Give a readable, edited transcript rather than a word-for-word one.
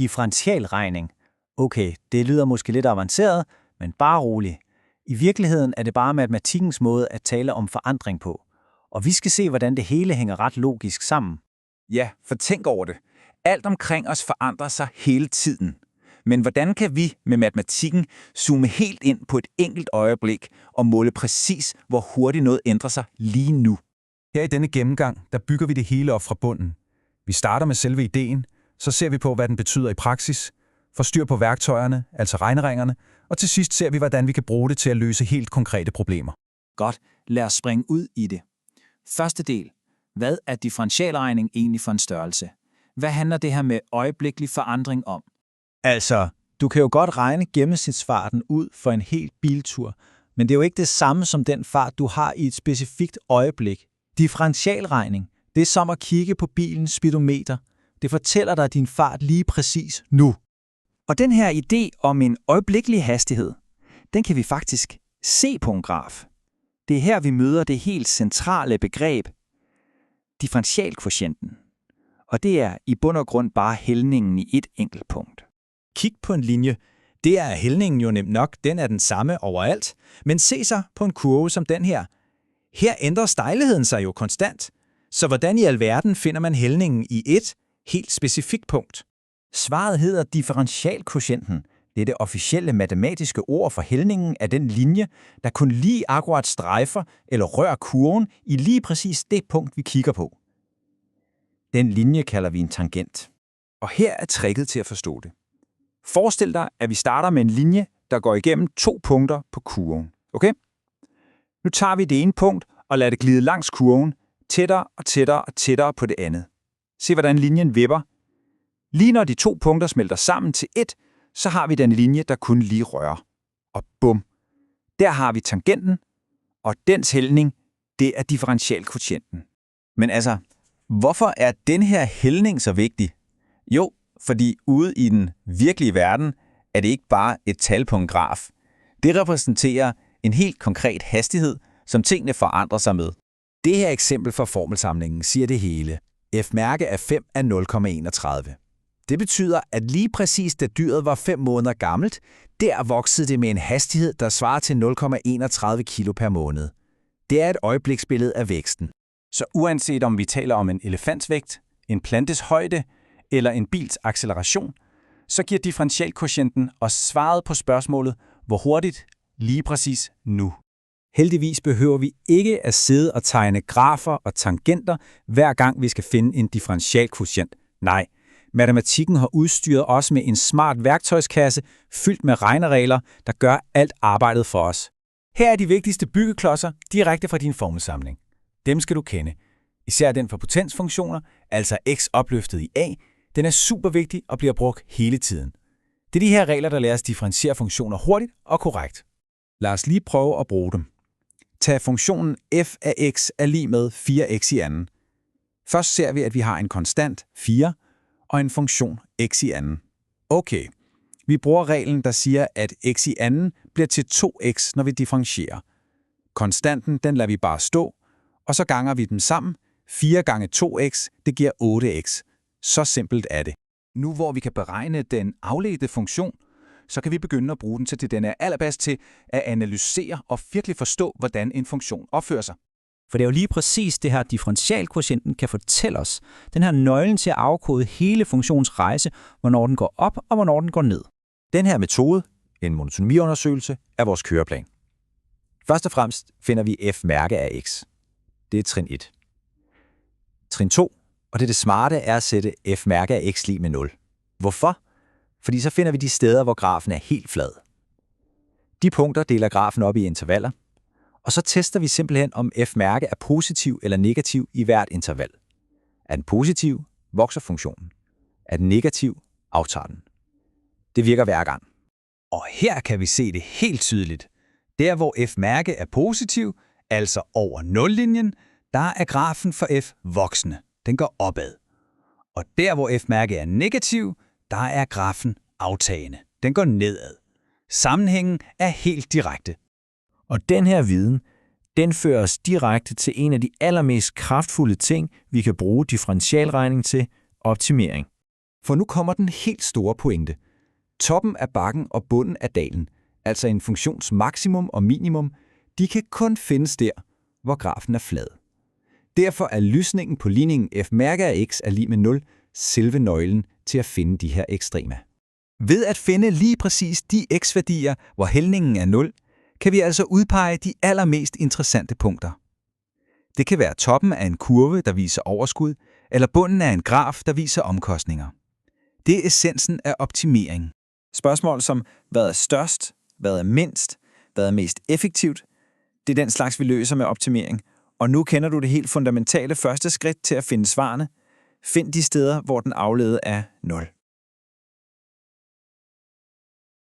Differentialregning. Okay, det lyder måske lidt avanceret, men bare rolig. I virkeligheden er det bare matematikkens måde at tale om forandring på. Og vi skal se, hvordan det hele hænger ret logisk sammen. Ja, for tænk over det. Alt omkring os forandrer sig hele tiden. Men hvordan kan vi med matematikken zoome helt ind på et enkelt øjeblik og måle præcis, hvor hurtigt noget ændrer sig lige nu? Her i denne gennemgang, der bygger vi det hele op fra bunden. Vi starter med selve ideen, så ser vi på, hvad den betyder i praksis, får styr på værktøjerne, altså regneringerne, og til sidst ser vi, hvordan vi kan bruge det til at løse helt konkrete problemer. Godt, lad os springe ud i det. Første del. Hvad er differentialregning egentlig for en størrelse? Hvad handler det her med øjeblikkelig forandring om? Altså, du kan jo godt regne gennemsnitsfarten ud for en hel biltur, men det er jo ikke det samme som den fart, du har i et specifikt øjeblik. Differentialregning, det er som at kigge på bilens speedometer. Det fortæller dig din fart lige præcis nu. Og den her idé om en øjeblikkelig hastighed, den kan vi faktisk se på en graf. Det er her, vi møder det helt centrale begreb, differentialkvotienten. Og det er i bund og grund bare hældningen i et enkelt punkt. Kig på en linje. Det er hældningen jo nemt nok, den er den samme overalt. Men se så på en kurve som den her. Her ændrer stejligheden sig jo konstant. Så hvordan i alverden finder man hældningen i et helt specifikt punkt? Svaret hedder differentialkvotienten. Det er det officielle matematiske ord for hældningen af den linje, der kun lige akkurat strejfer eller rører kurven i lige præcis det punkt, vi kigger på. Den linje kalder vi en tangent. Og her er tricket til at forstå det. Forestil dig, at vi starter med en linje, der går igennem 2 punkter på kurven. Okay? Nu tager vi det ene punkt og lader det glide langs kurven, tættere og tættere og tættere på det andet. Se, hvordan linjen vipper. Lige når de 2 punkter smelter sammen til et, så har vi den linje, der kun lige rører. Og bum! Der har vi tangenten, og dens hældning, det er differentialkvotienten. Men altså, hvorfor er den her hældning så vigtig? Jo, fordi ude i den virkelige verden er det ikke bare et tal på en graf. Det repræsenterer en helt konkret hastighed, som tingene forandrer sig med. Det her eksempel fra formelsamlingen siger det hele. F-mærke af 5 er 0,31. Det betyder, at lige præcis da dyret var 5 måneder gammelt, der voksede det med en hastighed, der svarer til 0,31 kilo per måned. Det er et øjebliksbillede af væksten. Så uanset om vi taler om en elefantsvægt, en plantes højde eller en bils acceleration, så giver differentialkvotienten os svaret på spørgsmålet, hvor hurtigt lige præcis nu. Heldigvis behøver vi ikke at sidde og tegne grafer og tangenter, hver gang vi skal finde en differentialkvotient. Nej, matematikken har udstyret os med en smart værktøjskasse fyldt med regneregler, der gør alt arbejdet for os. Her er de vigtigste byggeklodser direkte fra din formelsamling. Dem skal du kende. Især den for potensfunktioner, altså x opløftet i a, den er super vigtig og bliver brugt hele tiden. Det er de her regler, der lærer os differentiere funktioner hurtigt og korrekt. Lad os lige prøve at bruge dem. Tag funktionen f af x er lig med 4x i anden. Først ser vi, at vi har en konstant 4 og en funktion x i anden. Okay, vi bruger reglen, der siger, at x i anden bliver til 2x, når vi differentierer. Konstanten, den lader vi bare stå, og så ganger vi dem sammen. 4 gange 2x, det giver 8x. Så simpelt er det. Nu hvor vi kan beregne den afledte funktion, så kan vi begynde at bruge den til det, den er allerbedst til at analysere og virkelig forstå, hvordan en funktion opfører sig. For det er jo lige præcis det her differentialkvotienten kan fortælle os. Den her nøglen til at afkode hele funktions rejse, hvornår den går op og hvornår den går ned. Den her metode, en monotomiundersøgelse, er vores køreplan. Først og fremmest finder vi f-mærke af x. Det er trin 1. Trin 2, og det smarte, er at sætte f-mærke af x lig med 0. Hvorfor? Fordi så finder vi de steder, hvor grafen er helt flad. De punkter deler grafen op i intervaller, og så tester vi simpelthen, om f-mærke er positiv eller negativ i hvert interval. Er den positiv, vokser funktionen. Er den negativ, aftager den. Det virker hver gang. Og her kan vi se det helt tydeligt. Der hvor f-mærke er positiv, altså over 0-linjen, der er grafen for f voksende. Den går opad. Og der hvor f-mærke er negativ, der er grafen aftagende. Den går nedad. Sammenhængen er helt direkte. Og den her viden, den fører os direkte til en af de allermest kraftfulde ting, vi kan bruge differentialregning til: optimering. For nu kommer den helt store pointe. Toppen af bakken og bunden af dalen, altså en funktions maksimum og minimum, de kan kun findes der, hvor grafen er flad. Derfor er lysningen på ligningen f mærke af x er lig med 0 selve nøglen til at finde de her ekstremer. Ved at finde lige præcis de x-værdier, hvor hældningen er 0, kan vi altså udpege de allermest interessante punkter. Det kan være toppen af en kurve, der viser overskud, eller bunden af en graf, der viser omkostninger. Det er essensen af optimering. Spørgsmål som, hvad er størst, hvad er mindst, hvad er mest effektivt, det er den slags, vi løser med optimering. Og nu kender du det helt fundamentale første skridt til at finde svarene. Find de steder, hvor den afledte er 0.